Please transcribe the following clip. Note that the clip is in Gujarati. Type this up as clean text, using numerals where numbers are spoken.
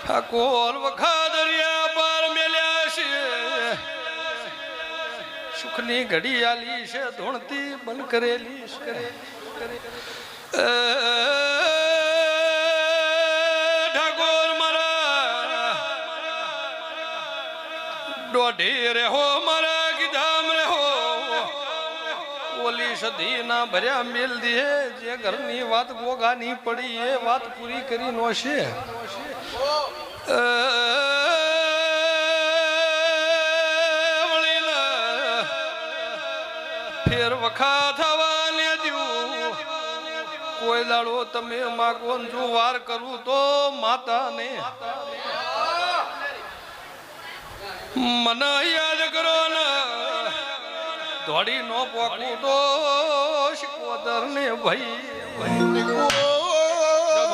ઠાકોર વખા દરિયા પાર મેલ્યા છે સુખની ઘડી આલી છે ધોણતી બંધ કરેલી ઠાકોર મારા દોઢી રેહો મારા ગીધામ રેહો ઓલી સદી ના ભર્યા મેલ દીએ જે ઘરની વાત ગોગાની પડી એ વાત પૂરી કરી નો છે ફેર વખા થવા ને દ્યું કોઈ દાડો તમે માગો જો વાર કરું તો માતા ને મને યાદ કરો ને દોડી નો પોકું તો શિકોદર ને ભાઈ